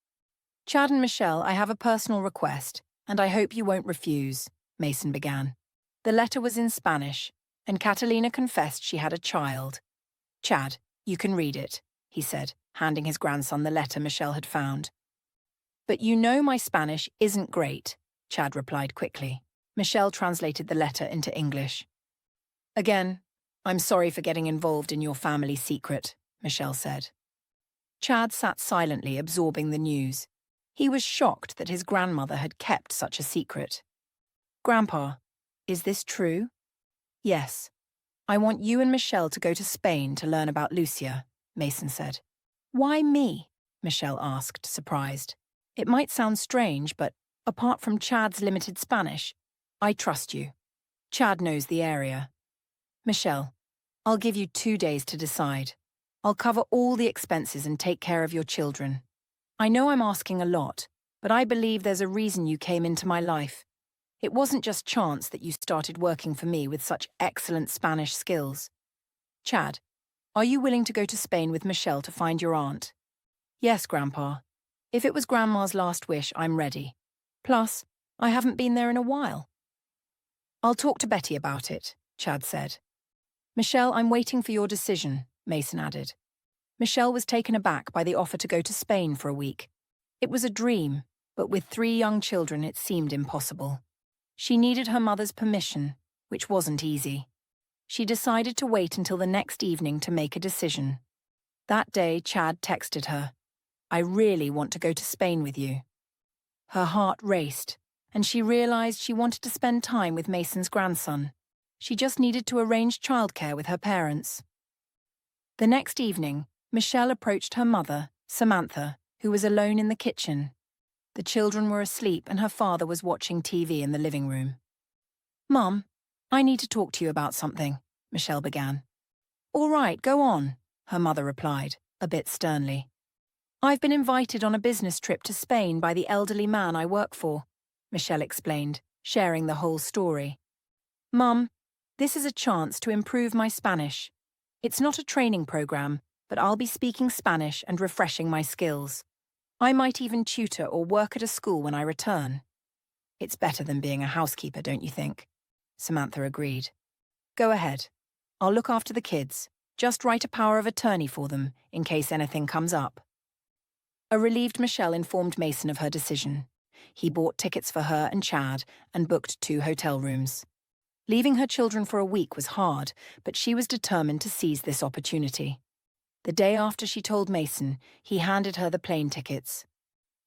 "Chad and Michelle, I have a personal request, and I hope you won't refuse," Mason began. The letter was in Spanish, and Catalina confessed she had a child. "Chad, you can read it," he said, handing his grandson the letter Michelle had found. "But you know my Spanish isn't great," Chad replied quickly. Michelle translated the letter into English. "Again, I'm sorry for getting involved in your family secret," Michelle said. Chad sat silently, absorbing the news. He was shocked that his grandmother had kept such a secret. "Grandpa, is this true?" "Yes. I want you and Michelle to go to Spain to learn about Lucia," Mason said. "Why me?" Michelle asked, surprised. "It might sound strange, but apart from Chad's limited Spanish, I trust you. Chad knows the area. Michelle, I'll give you 2 days to decide. I'll cover all the expenses and take care of your children. I know I'm asking a lot, but I believe there's a reason you came into my life. It wasn't just chance that you started working for me with such excellent Spanish skills. Chad, are you willing to go to Spain with Michelle to find your aunt?" "Yes, Grandpa. If it was Grandma's last wish, I'm ready. Plus, I haven't been there in a while." "I'll talk to Betty about it," Chad said. "Michelle, I'm waiting for your decision," Mason added. Michelle was taken aback by the offer to go to Spain for a week. It was a dream, but with 3 young children it seemed impossible. She needed her mother's permission, which wasn't easy. She decided to wait until the next evening to make a decision. That day, Chad texted her, "I really want to go to Spain with you." Her heart raced, and she realized she wanted to spend time with Mason's grandson. She just needed to arrange childcare with her parents. The next evening, Michelle approached her mother, Samantha, who was alone in the kitchen. The children were asleep and her father was watching TV in the living room. "Mum, I need to talk to you about something," Michelle began. "All right, go on," her mother replied, a bit sternly. I've been invited on a business trip to Spain by the elderly man I work for, Michelle explained, sharing the whole story. Mum, this is a chance to improve my Spanish. It's not a training program, but I'll be speaking Spanish and refreshing my skills. I might even tutor or work at a school when I return. It's better than being a housekeeper, don't you think? Samantha agreed. Go ahead. I'll look after the kids. Just write a power of attorney for them, in case anything comes up. A relieved Michelle informed Mason of her decision. He bought tickets for her and Chad and booked 2 hotel rooms. Leaving her children for a week was hard, but she was determined to seize this opportunity. The day after she told Mason, he handed her the plane tickets.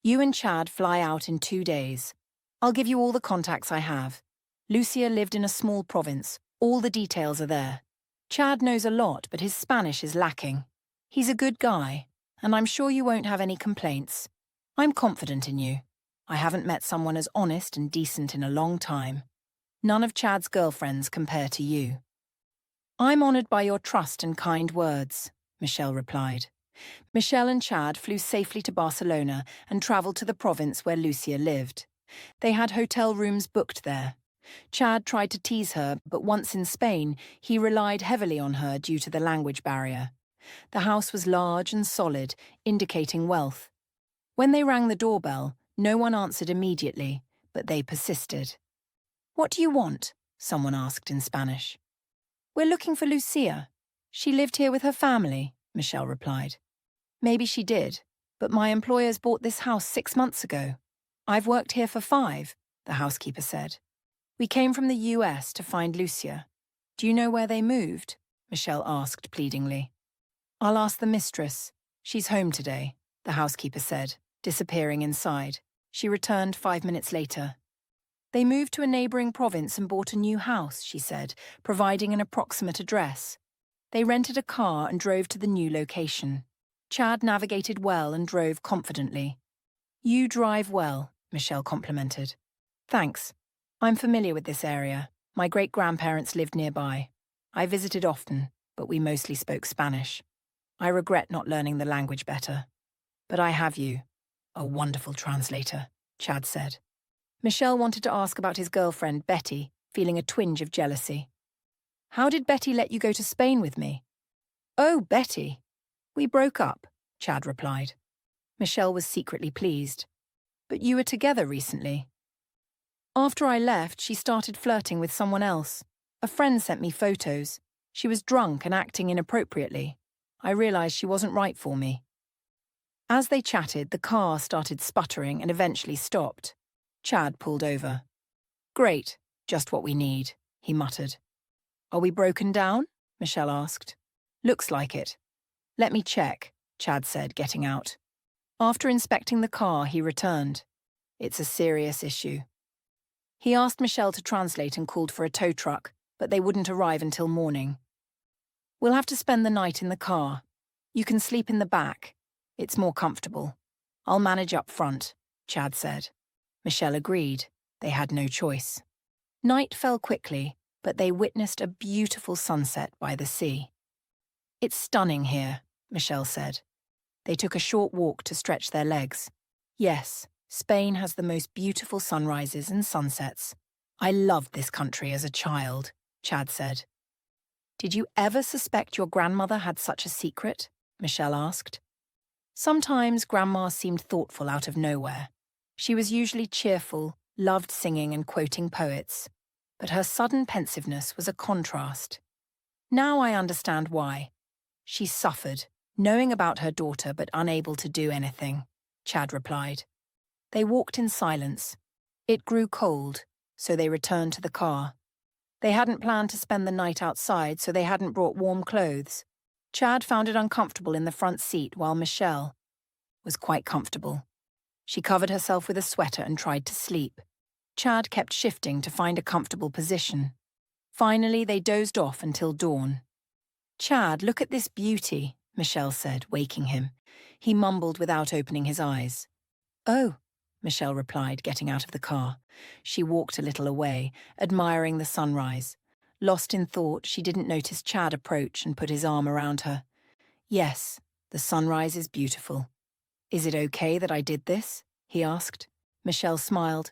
You and Chad fly out in 2 days. I'll give you all the contacts I have. Lucia lived in a small province. All the details are there. Chad knows a lot, but his Spanish is lacking. He's a good guy, and I'm sure you won't have any complaints. I'm confident in you. I haven't met someone as honest and decent in a long time. None of Chad's girlfriends compare to you. I'm honoured by your trust and kind words, Michelle replied. Michelle and Chad flew safely to Barcelona and travelled to the province where Lucia lived. They had hotel rooms booked there. Chad tried to tease her, but once in Spain, he relied heavily on her due to the language barrier. The house was large and solid, indicating wealth. When they rang the doorbell, no one answered immediately, but they persisted. What do you want? Someone asked in Spanish. We're looking for Lucia. She lived here with her family, Michelle replied. Maybe she did, but my employers bought this house 6 months ago. I've worked here for 5, the housekeeper said. We came from the US to find Lucia. Do you know where they moved? Michelle asked pleadingly. I'll ask the mistress. She's home today, the housekeeper said, disappearing inside. She returned 5 minutes later. They moved to a neighbouring province and bought a new house, she said, providing an approximate address. They rented a car and drove to the new location. Chad navigated well and drove confidently. You drive well, Michelle complimented. Thanks. I'm familiar with this area. My great-grandparents lived nearby. I visited often, but we mostly spoke Spanish. I regret not learning the language better. But I have you. A wonderful translator, Chad said. Michelle wanted to ask about his girlfriend, Betty, feeling a twinge of jealousy. How did Betty let you go to Spain with me? Oh, Betty. We broke up, Chad replied. Michelle was secretly pleased. But you were together recently. After I left, she started flirting with someone else. A friend sent me photos. She was drunk and acting inappropriately. I realised she wasn't right for me. As they chatted, the car started sputtering and eventually stopped. Chad pulled over. Great, just what we need, he muttered. Are we broken down? Michelle asked. Looks like it. Let me check, Chad said, getting out. After inspecting the car, he returned. It's a serious issue. He asked Michelle to translate and called for a tow truck, but they wouldn't arrive until morning. We'll have to spend the night in the car. You can sleep in the back. It's more comfortable. I'll manage up front, Chad said. Michelle agreed. They had no choice. Night fell quickly, but they witnessed a beautiful sunset by the sea. It's stunning here, Michelle said. They took a short walk to stretch their legs. Yes, Spain has the most beautiful sunrises and sunsets. I loved this country as a child, Chad said. Did you ever suspect your grandmother had such a secret? Michelle asked. Sometimes Grandma seemed thoughtful out of nowhere. She was usually cheerful, loved singing and quoting poets. But her sudden pensiveness was a contrast. Now I understand why. She suffered, knowing about her daughter but unable to do anything, Chad replied. They walked in silence. It grew cold, so they returned to the car. They hadn't planned to spend the night outside, so they hadn't brought warm clothes. Chad found it uncomfortable in the front seat, while Michelle was quite comfortable. She covered herself with a sweater and tried to sleep. Chad kept shifting to find a comfortable position. Finally, they dozed off until dawn. Chad, look at this beauty, Michelle said, waking him. He mumbled without opening his eyes. Oh, Michelle replied, getting out of the car. She walked a little away, admiring the sunrise. Lost in thought, she didn't notice Chad approach and put his arm around her. Yes, the sunrise is beautiful. Is it okay that I did this? He asked. Michelle smiled.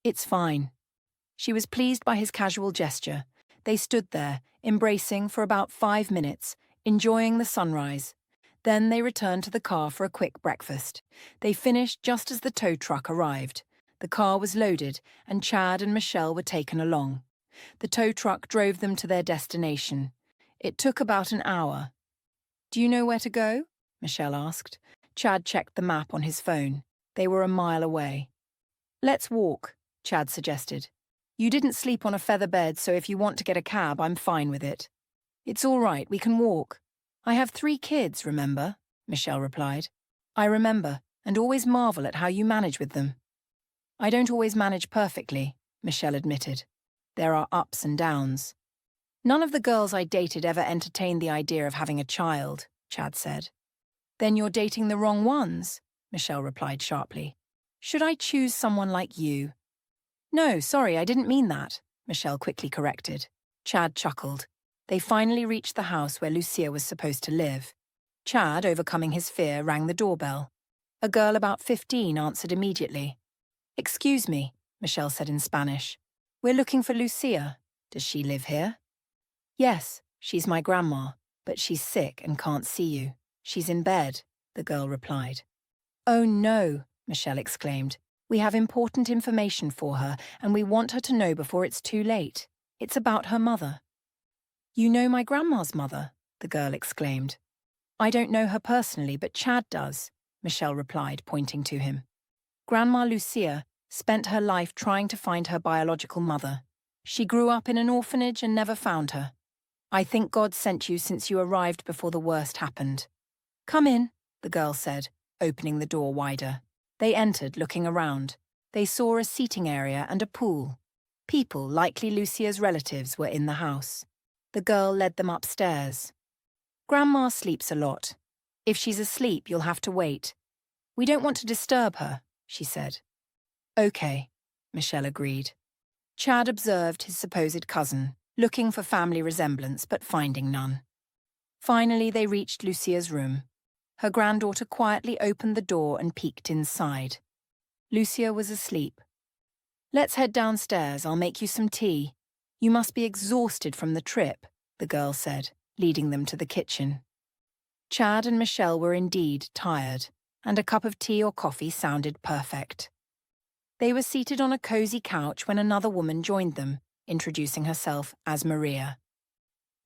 It's fine. She was pleased by his casual gesture. They stood there, embracing for about 5 minutes, enjoying the sunrise. Then they returned to the car for a quick breakfast. They finished just as the tow truck arrived. The car was loaded, and Chad and Michelle were taken along. The tow truck drove them to their destination. It took about an hour. Do you know where to go? Michelle asked. Chad checked the map on his phone. They were a mile away. Let's walk, Chad suggested. You didn't sleep on a feather bed, so if you want to get a cab, I'm fine with it. It's all right, we can walk. I have 3 kids, remember? Michelle replied. I remember, and always marvel at how you manage with them. I don't always manage perfectly, Michelle admitted. There are ups and downs. None of the girls I dated ever entertained the idea of having a child, Chad said. Then you're dating the wrong ones, Michelle replied sharply. Should I choose someone like you? No, sorry, I didn't mean that, Michelle quickly corrected. Chad chuckled. They finally reached the house where Lucia was supposed to live. Chad, overcoming his fear, rang the doorbell. A girl about 15 answered immediately. Excuse me, Michelle said in Spanish. We're looking for Lucia. Does she live here? Yes, she's my grandma, but she's sick and can't see you. She's in bed, the girl replied. Oh no, Michelle exclaimed. We have important information for her, and we want her to know before it's too late. It's about her mother. You know my grandma's mother, the girl exclaimed. I don't know her personally, but Chad does, Michelle replied, pointing to him. Grandma Lucia spent her life trying to find her biological mother. She grew up in an orphanage and never found her. I think God sent you since you arrived before the worst happened. Come in, the girl said, opening the door wider. They entered, looking around. They saw a seating area and a pool. People, likely Lucia's relatives, were in the house. The girl led them upstairs. Grandma sleeps a lot. If she's asleep, you'll have to wait. We don't want to disturb her, she said. Okay, Michelle agreed. Chad observed his supposed cousin, looking for family resemblance but finding none. Finally, they reached Lucia's room. Her granddaughter quietly opened the door and peeked inside. Lucia was asleep. Let's head downstairs, I'll make you some tea. You must be exhausted from the trip, the girl said, leading them to the kitchen. Chad and Michelle were indeed tired, and a cup of tea or coffee sounded perfect. They were seated on a cozy couch when another woman joined them, introducing herself as Maria.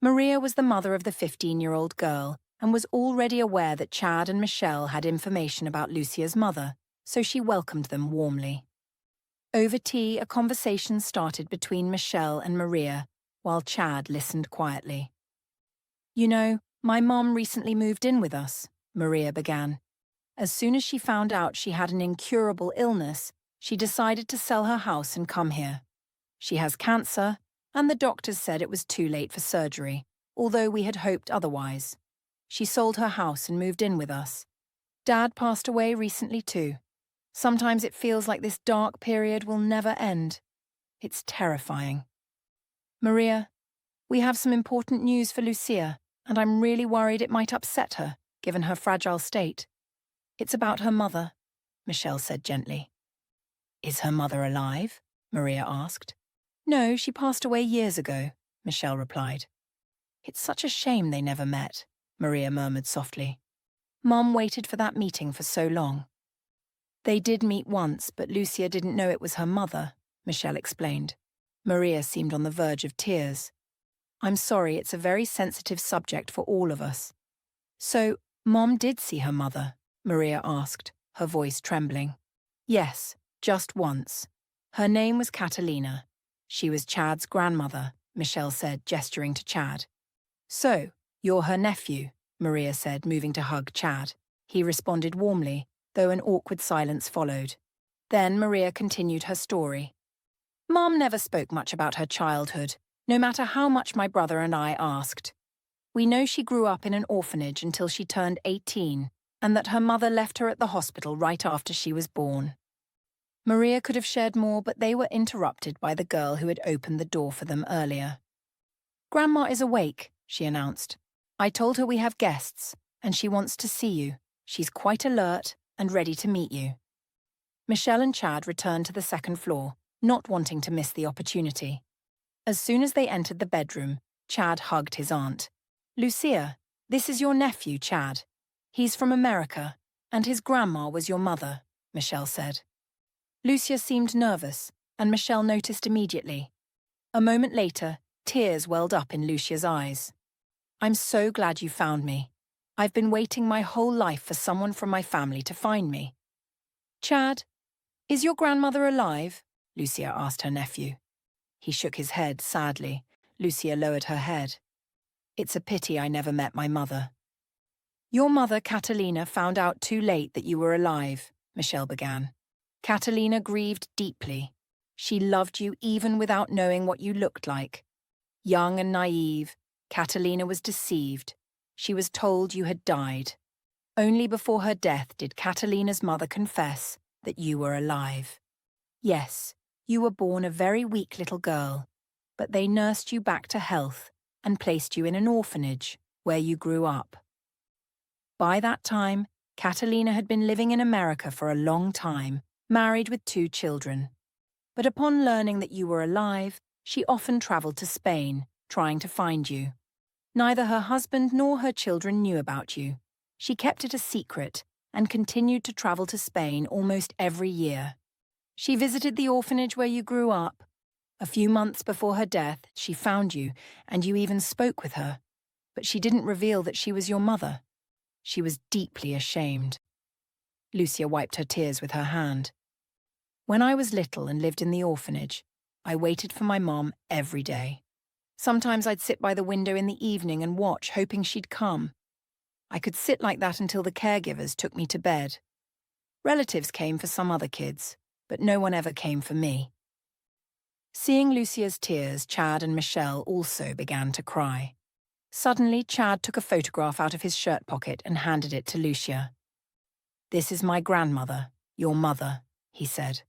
Maria was the mother of the 15-year-old girl and was already aware that Chad and Michelle had information about Lucia's mother, so she welcomed them warmly. Over tea, a conversation started between Michelle and Maria, while Chad listened quietly. You know, my mom recently moved in with us, Maria began. As soon as she found out she had an incurable illness, she decided to sell her house and come here. She has cancer, and the doctors said it was too late for surgery, although we had hoped otherwise. She sold her house and moved in with us. Dad passed away recently too. Sometimes it feels like this dark period will never end. It's terrifying. Maria, we have some important news for Lucia, and I'm really worried it might upset her, given her fragile state. It's about her mother, Michelle said gently. Is her mother alive? Maria asked. No, she passed away years ago, Michelle replied. It's such a shame they never met, Maria murmured softly. Mom waited for that meeting for so long. They did meet once, but Lucia didn't know it was her mother, Michelle explained. Maria seemed on the verge of tears. I'm sorry, it's a very sensitive subject for all of us. So, Mom did see her mother? Maria asked, her voice trembling. Yes, just once. Her name was Catalina. She was Chad's grandmother, Michelle said, gesturing to Chad. So, you're her nephew, Maria said, moving to hug Chad. He responded warmly, though an awkward silence followed. Then Maria continued her story. Mom never spoke much about her childhood, no matter how much my brother and I asked. We know she grew up in an orphanage until she turned 18, and that her mother left her at the hospital right after she was born. Maria could have shared more, but they were interrupted by the girl who had opened the door for them earlier. Grandma is awake, she announced. I told her we have guests, and she wants to see you. She's quite alert, and ready to meet you. Michelle and Chad returned to the second floor, not wanting to miss the opportunity. As soon as they entered the bedroom, Chad hugged his aunt. "Lucia, this is your nephew, Chad. He's from America, and his grandma was your mother," Michelle said. Lucia seemed nervous, and Michelle noticed immediately. A moment later, tears welled up in Lucia's eyes. "I'm so glad you found me. I've been waiting my whole life for someone from my family to find me." "Chad, is your grandmother alive?" Lucia asked her nephew. He shook his head sadly. Lucia lowered her head. "It's a pity I never met my mother." "Your mother, Catalina, found out too late that you were alive," Michelle began. "Catalina grieved deeply. She loved you even without knowing what you looked like. Young and naive, Catalina was deceived. She was told you had died. Only before her death did Catalina's mother confess that you were alive. Yes, you were born a very weak little girl, but they nursed you back to health and placed you in an orphanage where you grew up. By that time, Catalina had been living in America for a long time, married with 2 children. But upon learning that you were alive, she often traveled to Spain, trying to find you. Neither her husband nor her children knew about you. She kept it a secret and continued to travel to Spain almost every year. She visited the orphanage where you grew up. A few months before her death, she found you, and you even spoke with her. But she didn't reveal that she was your mother. She was deeply ashamed." Lucia wiped her tears with her hand. "When I was little and lived in the orphanage, I waited for my mom every day. Sometimes I'd sit by the window in the evening and watch, hoping she'd come. I could sit like that until the caregivers took me to bed. Relatives came for some other kids, but no one ever came for me." Seeing Lucia's tears, Chad and Michelle also began to cry. Suddenly, Chad took a photograph out of his shirt pocket and handed it to Lucia. "This is my grandmother, your mother," he said.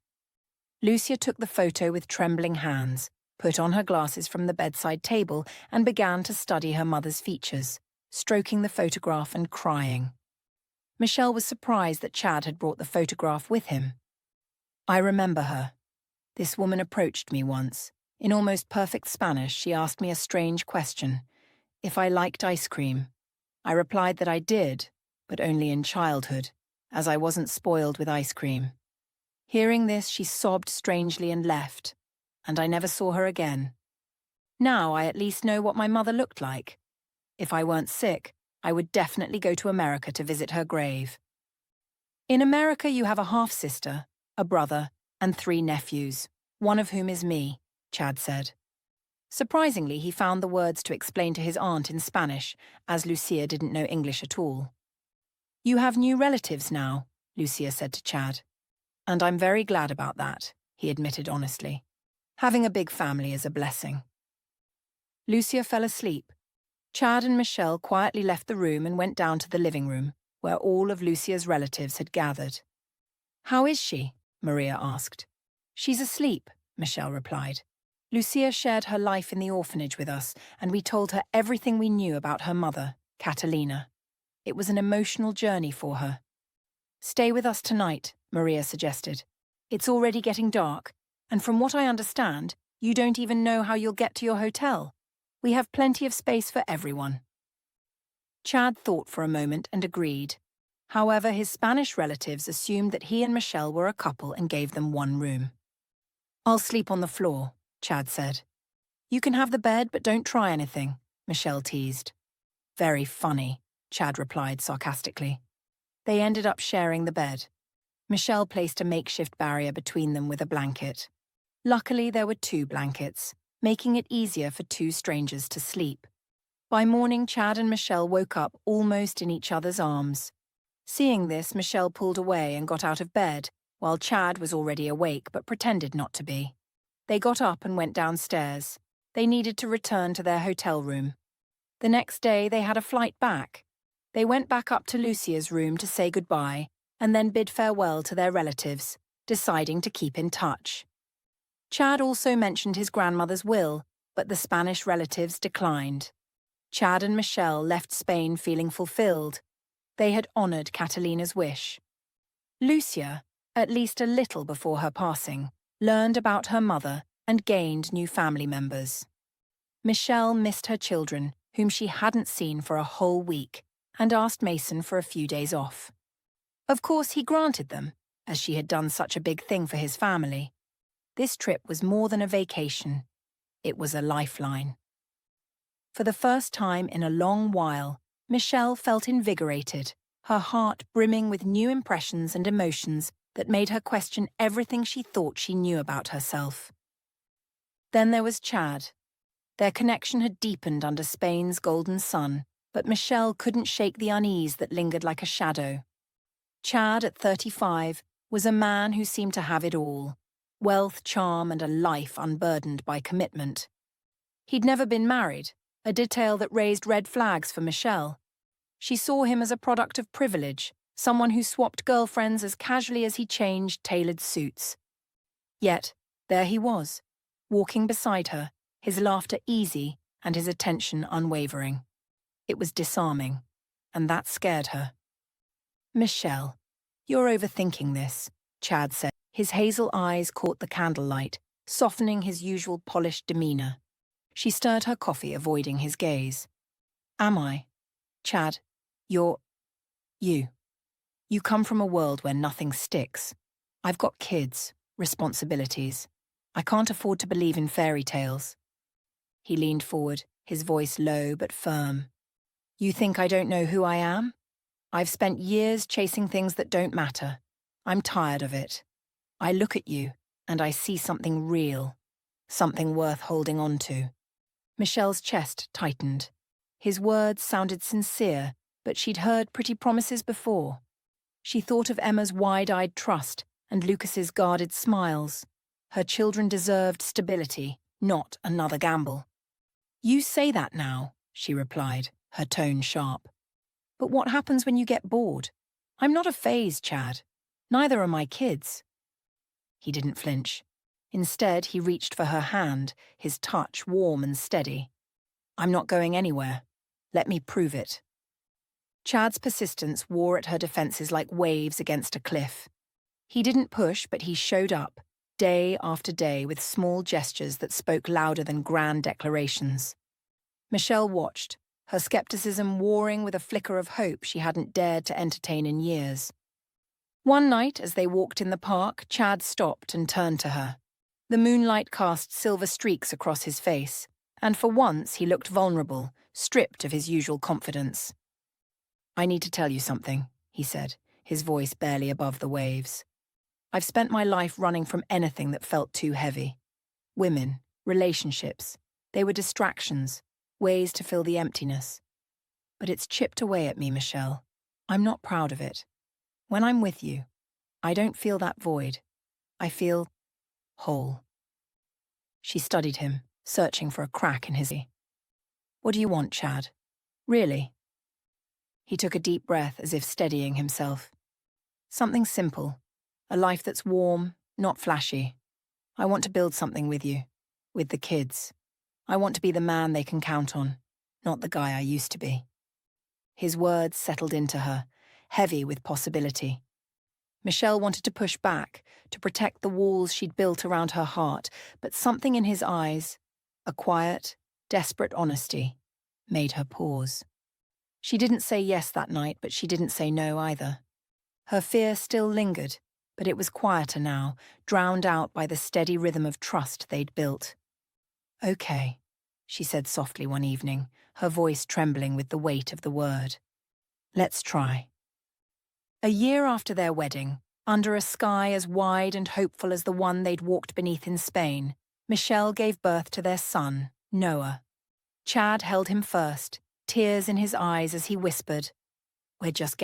Lucia took the photo with trembling hands, put on her glasses from the bedside table, and began to study her mother's features, stroking the photograph and crying. Michelle was surprised that Chad had brought the photograph with him. "I remember her. This woman approached me once. In almost perfect Spanish, she asked me a strange question. If I liked ice cream. I replied that I did, but only in childhood, as I wasn't spoiled with ice cream. Hearing this, she sobbed strangely and left, and I never saw her again. Now I at least know what my mother looked like. If I weren't sick, I would definitely go to America to visit her grave." "In America you have a half-sister, a brother, and 3 nephews, one of whom is me," Chad said. Surprisingly, he found the words to explain to his aunt in Spanish, as Lucia didn't know English at all. "You have new relatives now," Lucia said to Chad. "And I'm very glad about that," he admitted honestly. "Having a big family is a blessing." Lucia fell asleep. Chad and Michelle quietly left the room and went down to the living room, where all of Lucia's relatives had gathered. "How is she?" Maria asked. "She's asleep," Michelle replied. "Lucia shared her life in the orphanage with us, and we told her everything we knew about her mother, Catalina. It was an emotional journey for her." "Stay with us tonight," Maria suggested. "It's already getting dark, and from what I understand, you don't even know how you'll get to your hotel. We have plenty of space for everyone." Chad thought for a moment and agreed. However, his Spanish relatives assumed that he and Michelle were a couple and gave them one room. "I'll sleep on the floor," Chad said. "You can have the bed, but don't try anything," Michelle teased. "Very funny," Chad replied sarcastically. They ended up sharing the bed. Michelle placed a makeshift barrier between them with a blanket. Luckily, there were 2 blankets, making it easier for 2 strangers to sleep. By morning, Chad and Michelle woke up almost in each other's arms. Seeing this, Michelle pulled away and got out of bed, while Chad was already awake but pretended not to be. They got up and went downstairs. They needed to return to their hotel room. The next day, they had a flight back. They went back up to Lucia's room to say goodbye and then bid farewell to their relatives, deciding to keep in touch. Chad also mentioned his grandmother's will, but the Spanish relatives declined. Chad and Michelle left Spain feeling fulfilled. They had honored Catalina's wish. Lucia, at least a little before her passing, learned about her mother and gained new family members. Michelle missed her children, whom she hadn't seen for a whole week, and asked Mason for a few days off. Of course, he granted them, as she had done such a big thing for his family. This trip was more than a vacation. It was a lifeline. For the first time in a long while, Michelle felt invigorated, her heart brimming with new impressions and emotions that made her question everything she thought she knew about herself. Then there was Chad. Their connection had deepened under Spain's golden sun, but Michelle couldn't shake the unease that lingered like a shadow. Chad, at 35, was a man who seemed to have it all: wealth, charm, and a life unburdened by commitment. He'd never been married, a detail that raised red flags for Michelle. She saw him as a product of privilege, someone who swapped girlfriends as casually as he changed tailored suits. Yet, there he was, walking beside her, his laughter easy and his attention unwavering. It was disarming, and that scared her. "Michelle, you're overthinking this," Chad said. His hazel eyes caught the candlelight, softening his usual polished demeanor. She stirred her coffee, avoiding his gaze. "Am I? Chad, you're... you. You come from a world where nothing sticks. I've got kids, responsibilities. I can't afford to believe in fairy tales." He leaned forward, his voice low but firm. "You think I don't know who I am? I've spent years chasing things that don't matter. I'm tired of it. I look at you, and I see something real, something worth holding on to." Michelle's chest tightened. His words sounded sincere, but she'd heard pretty promises before. She thought of Emma's wide-eyed trust and Lucas's guarded smiles. Her children deserved stability, not another gamble. "You say that now," she replied, her tone sharp. "But what happens when you get bored? I'm not a phase, Chad. Neither are my kids." He didn't flinch. Instead, he reached for her hand, his touch warm and steady. "I'm not going anywhere. Let me prove it." Chad's persistence wore at her defenses like waves against a cliff. He didn't push, but he showed up, day after day, with small gestures that spoke louder than grand declarations. Michelle watched, her skepticism warring with a flicker of hope she hadn't dared to entertain in years. One night, as they walked in the park, Chad stopped and turned to her. The moonlight cast silver streaks across his face, and for once he looked vulnerable, stripped of his usual confidence. "I need to tell you something," he said, his voice barely above the waves. "I've spent my life running from anything that felt too heavy. Women, relationships, they were distractions, ways to fill the emptiness. But it's chipped away at me, Michelle. I'm not proud of it. When I'm with you, I don't feel that void. I feel whole." She studied him, searching for a crack in his ear. "What do you want, Chad? Really?" He took a deep breath, as if steadying himself. "Something simple. A life that's warm, not flashy. I want to build something with you, with the kids. I want to be the man they can count on, not the guy I used to be." His words settled into her, heavy with possibility. Michelle wanted to push back, to protect the walls she'd built around her heart, but something in his eyes, a quiet, desperate honesty, made her pause. She didn't say yes that night, but she didn't say no either. Her fear still lingered, but it was quieter now, drowned out by the steady rhythm of trust they'd built. "Okay," she said softly one evening, her voice trembling with the weight of the word. "Let's try." A year after their wedding, under a sky as wide and hopeful as the one they'd walked beneath in Spain, Michelle gave birth to their son, Noah. Chad held him first, tears in his eyes as he whispered, "We're just